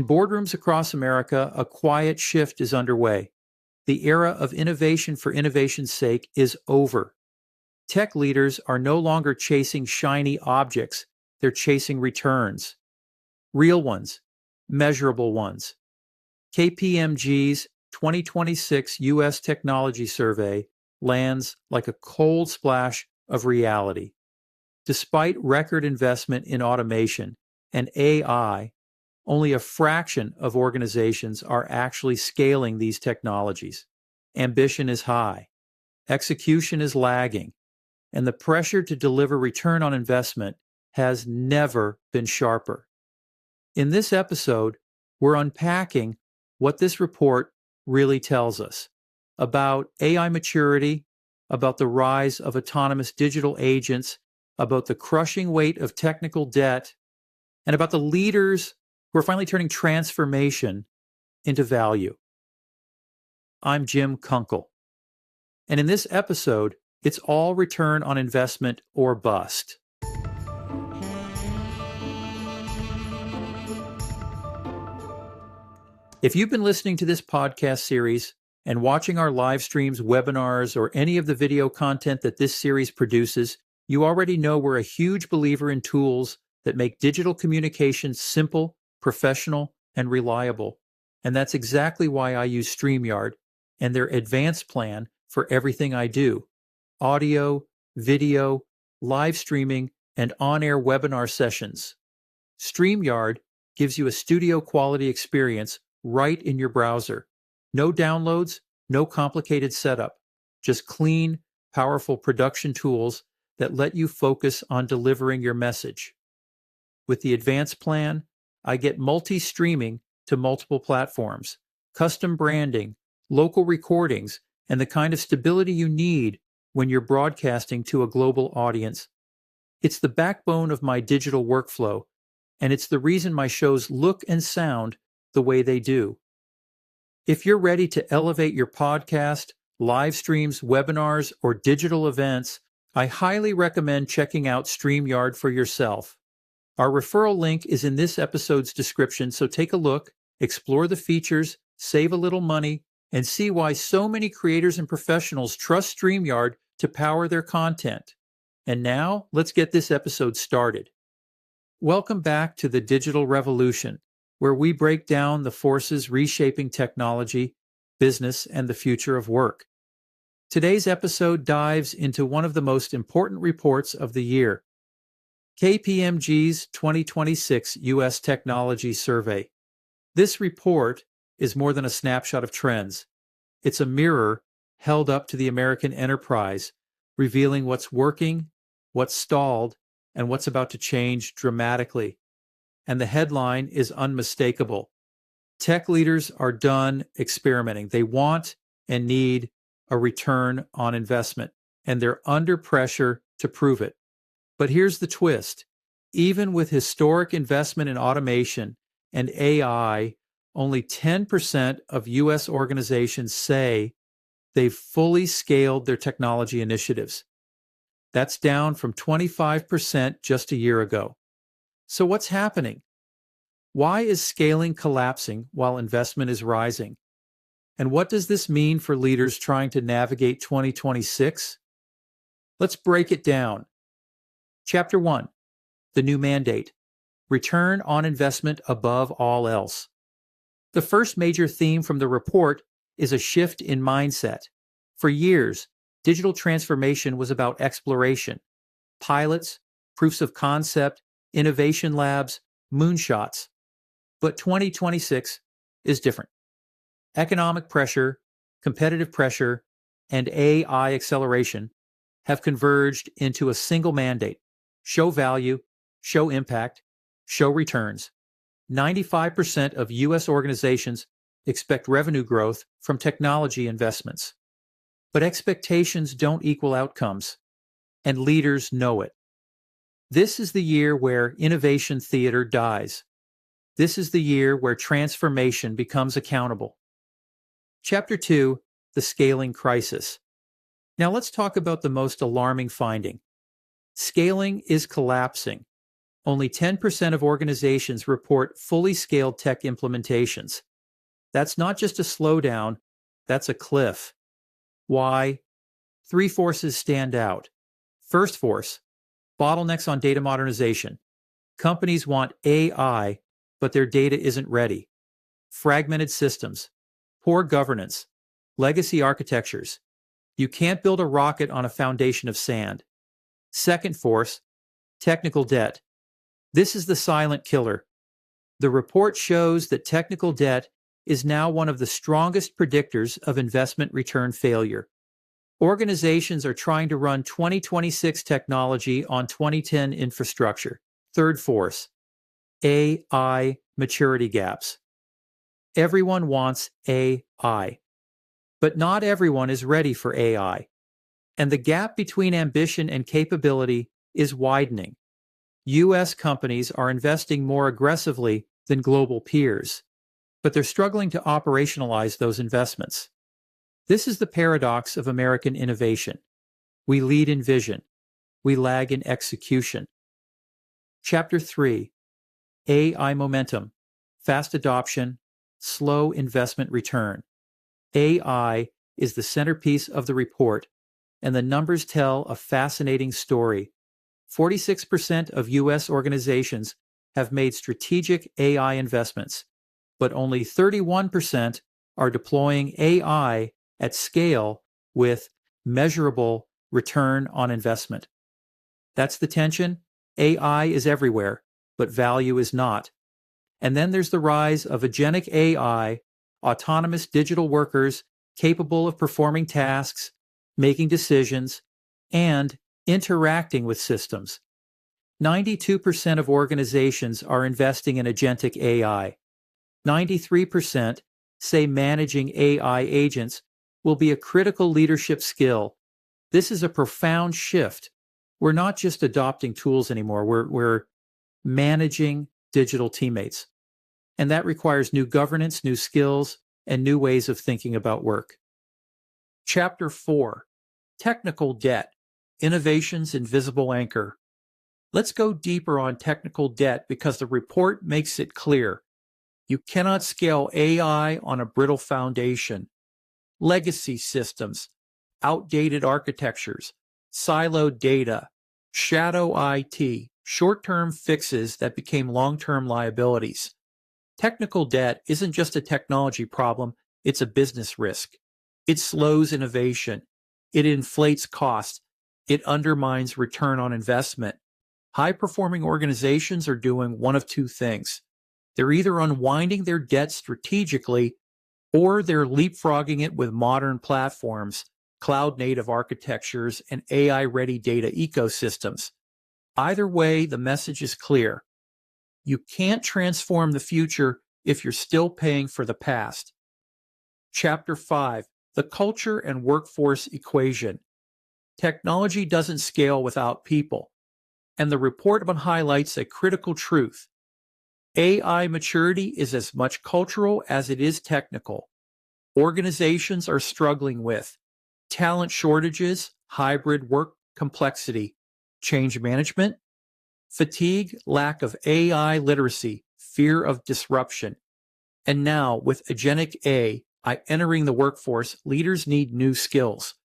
In boardrooms across America, a quiet shift is underway. The era of innovation for innovation's sake is over. Tech leaders are no longer chasing shiny objects, they're chasing returns. Real ones, measurable ones. KPMG's 2026 U.S. Technology Survey lands like a cold splash of reality. Despite record investment in automation and AI, only a fraction of organizations are actually scaling these technologies. Ambition is high, execution is lagging, and the pressure to deliver return on investment has never been sharper. In this episode, we're unpacking what this report really tells us about AI maturity, about the rise of autonomous digital agents, about the crushing weight of technical debt, and about the leaders who are finally turning transformation into value. I'm Jim Kunkel, and in this episode, it's all return on investment or bust. If you've been listening to this podcast series and watching our live streams, webinars, or any of the video content that this series produces, you already know we're a huge believer in tools that make digital communication simple, professional, and reliable. And that's exactly why I use StreamYard and their advanced plan for everything I do: audio, video, live streaming, and on-air webinar sessions. StreamYard gives you a studio-quality experience right in your browser. No downloads, no complicated setup, just clean, powerful production tools that let you focus on delivering your message. With the advanced plan, I get multi-streaming to multiple platforms, custom branding, local recordings, and the kind of stability you need when you're broadcasting to a global audience. It's the backbone of my digital workflow, and it's the reason my shows look and sound the way they do. If you're ready to elevate your podcast, live streams, webinars, or digital events, I highly recommend checking out StreamYard for yourself. Our referral link is in this episode's description, so take a look, explore the features, save a little money, and see why so many creators and professionals trust StreamYard to power their content. And now, let's get this episode started. Welcome back to the Digital Revolution, where we break down the forces reshaping technology, business, and the future of work. Today's episode dives into one of the most important reports of the year, KPMG's 2026 U.S. Technology Survey. This report is more than a snapshot of trends. It's a mirror held up to the American enterprise, revealing what's working, what's stalled, and what's about to change dramatically. And the headline is unmistakable. Tech leaders are done experimenting. They want and need a return on investment, and they're under pressure to prove it. But here's the twist. Even with historic investment in automation and AI, only 10% of U.S. organizations say they've fully scaled their technology initiatives. That's down from 25% just a year ago. So what's happening? Why is scaling collapsing while investment is rising? And what does this mean for leaders trying to navigate 2026? Let's break it down. Chapter 1, the new mandate, return on investment above all else. The first major theme from the report is a shift in mindset. For years, digital transformation was about exploration, pilots, proofs of concept, innovation labs, moonshots. But 2026 is different. Economic pressure, competitive pressure, and AI acceleration have converged into a single mandate: show value, show impact, show returns. 95% of U.S. organizations expect revenue growth from technology investments. But expectations don't equal outcomes, and leaders know it. This is the year where innovation theater dies. This is the year where transformation becomes accountable. Chapter 2, the scaling crisis. Now let's talk about the most alarming finding. Scaling is collapsing. Only 10% of organizations report fully scaled tech implementations. That's not just a slowdown, that's a cliff. Why? Three forces stand out. First force, bottlenecks on data modernization. Companies want AI, but their data isn't ready. Fragmented systems, poor governance, legacy architectures. You can't build a rocket on a foundation of sand. Second force, technical debt. This is the silent killer. The report shows that technical debt is now one of the strongest predictors of investment return failure. Organizations are trying to run 2026 technology on 2010 infrastructure. Third force, AI maturity gaps. Everyone wants AI, but not everyone is ready for AI. And the gap between ambition and capability is widening. U.S. companies are investing more aggressively than global peers, but they're struggling to operationalize those investments. This is the paradox of American innovation. We lead in vision. We lag in execution. Chapter 3. AI momentum. Fast adoption. Slow investment return. AI is the centerpiece of the report, and the numbers tell a fascinating story. 46% of U.S. organizations have made strategic AI investments, but only 31% are deploying AI at scale with measurable return on investment. That's the tension. AI is everywhere, but value is not. And then there's the rise of agentic AI, autonomous digital workers capable of performing tasks, making decisions, and interacting with systems. 92% of organizations are investing in agentic AI. 93% say managing AI agents will be a critical leadership skill. This is a profound shift. We're not just adopting tools anymore, we're managing digital teammates. And that requires new governance, new skills, and new ways of thinking about work. Chapter 4. Technical Debt. Innovation's Invisible Anchor. Let's go deeper on technical debt because the report makes it clear. You cannot scale AI on a brittle foundation. Legacy systems, outdated architectures, siloed data, shadow IT, short-term fixes that became long-term liabilities. Technical debt isn't just a technology problem, it's a business risk. It slows innovation. It inflates costs. It undermines return on investment. High-performing organizations are doing one of two things. They're either unwinding their debt strategically, or they're leapfrogging it with modern platforms, cloud-native architectures, and AI-ready data ecosystems. Either way, the message is clear. You can't transform the future if you're still paying for the past. Chapter 5. The Culture and Workforce Equation. Technology doesn't scale without people. And the report highlights a critical truth. AI maturity is as much cultural as it is technical. Organizations are struggling with talent shortages, hybrid work complexity, change management, fatigue, lack of AI literacy, fear of disruption. And now, with agentic AI entering the workforce, leaders need new skills.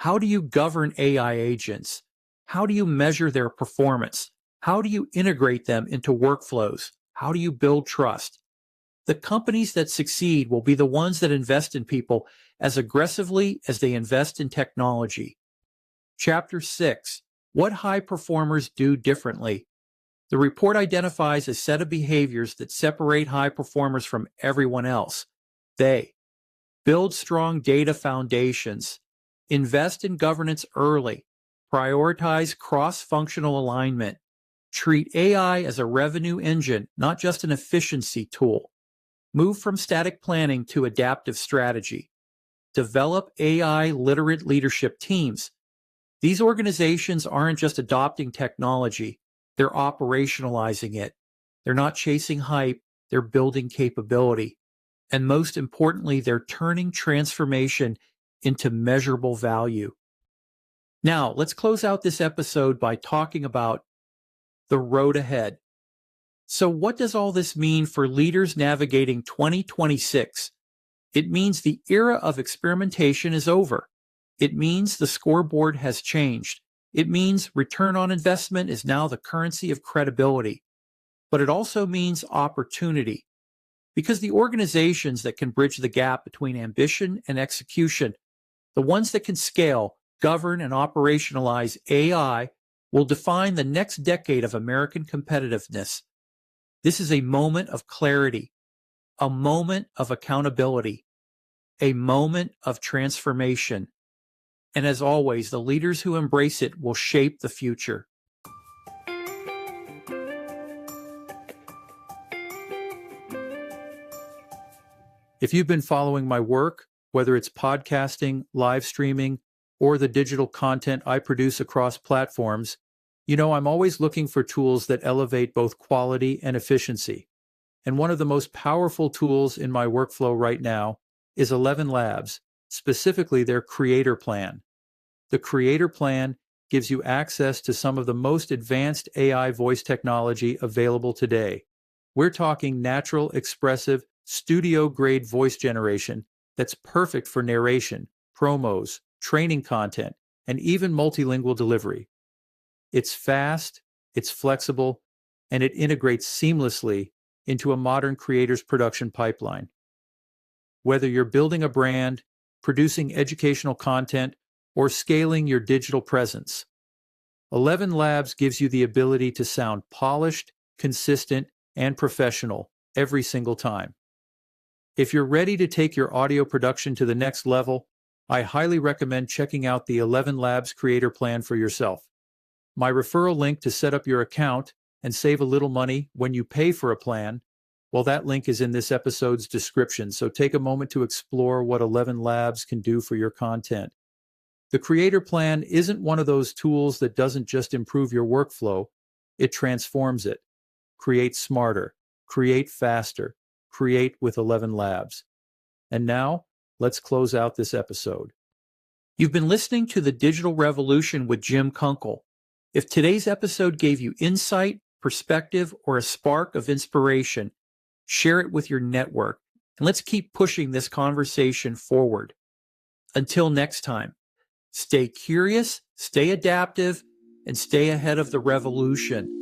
How do you govern AI agents? How do you measure their performance? How do you integrate them into workflows? How do you build trust? The companies that succeed will be the ones that invest in people as aggressively as they invest in technology. Chapter 6. What high performers do differently. The report identifies a set of behaviors that separate high performers from everyone else. They build strong data foundations, invest in governance early, prioritize cross-functional alignment, treat AI as a revenue engine, not just an efficiency tool, move from static planning to adaptive strategy, develop AI-literate leadership teams. These organizations aren't just adopting technology, they're operationalizing it. They're not chasing hype, they're building capability. And most importantly, they're turning transformation into measurable value. Now, let's close out this episode by talking about the road ahead. So what does all this mean for leaders navigating 2026? It means the era of experimentation is over. It means the scoreboard has changed. It means return on investment is now the currency of credibility. But it also means opportunity. Because the organizations that can bridge the gap between ambition and execution, the ones that can scale, govern, and operationalize AI, will define the next decade of American competitiveness. This is a moment of clarity, a moment of accountability, a moment of transformation. And as always, the leaders who embrace it will shape the future. If you've been following my work, whether it's podcasting, live streaming, or the digital content I produce across platforms, you know I'm always looking for tools that elevate both quality and efficiency. And one of the most powerful tools in my workflow right now is 11 Labs, specifically their Creator Plan. The Creator Plan gives you access to some of the most advanced AI voice technology available today. We're talking natural, expressive, studio-grade voice generation that's perfect for narration, promos, training content, and even multilingual delivery. It's fast, it's flexible, and it integrates seamlessly into a modern creator's production pipeline. Whether you're building a brand, producing educational content, or scaling your digital presence, 11 Labs gives you the ability to sound polished, consistent, and professional every single time. If you're ready to take your audio production to the next level, I highly recommend checking out the 11 Labs Creator Plan for yourself. My referral link to set up your account and save a little money when you pay for a plan, well, that link is in this episode's description, so take a moment to explore what 11 Labs can do for your content. The Creator Plan isn't one of those tools that doesn't just improve your workflow, it transforms it. Create smarter, create faster, create with 11 Labs. And now, let's close out this episode. You've been listening to The Digital Revolution with Jim Kunkel. If today's episode gave you insight, perspective, or a spark of inspiration, share it with your network, and let's keep pushing this conversation forward. Until next time, stay curious, stay adaptive, and stay ahead of the revolution.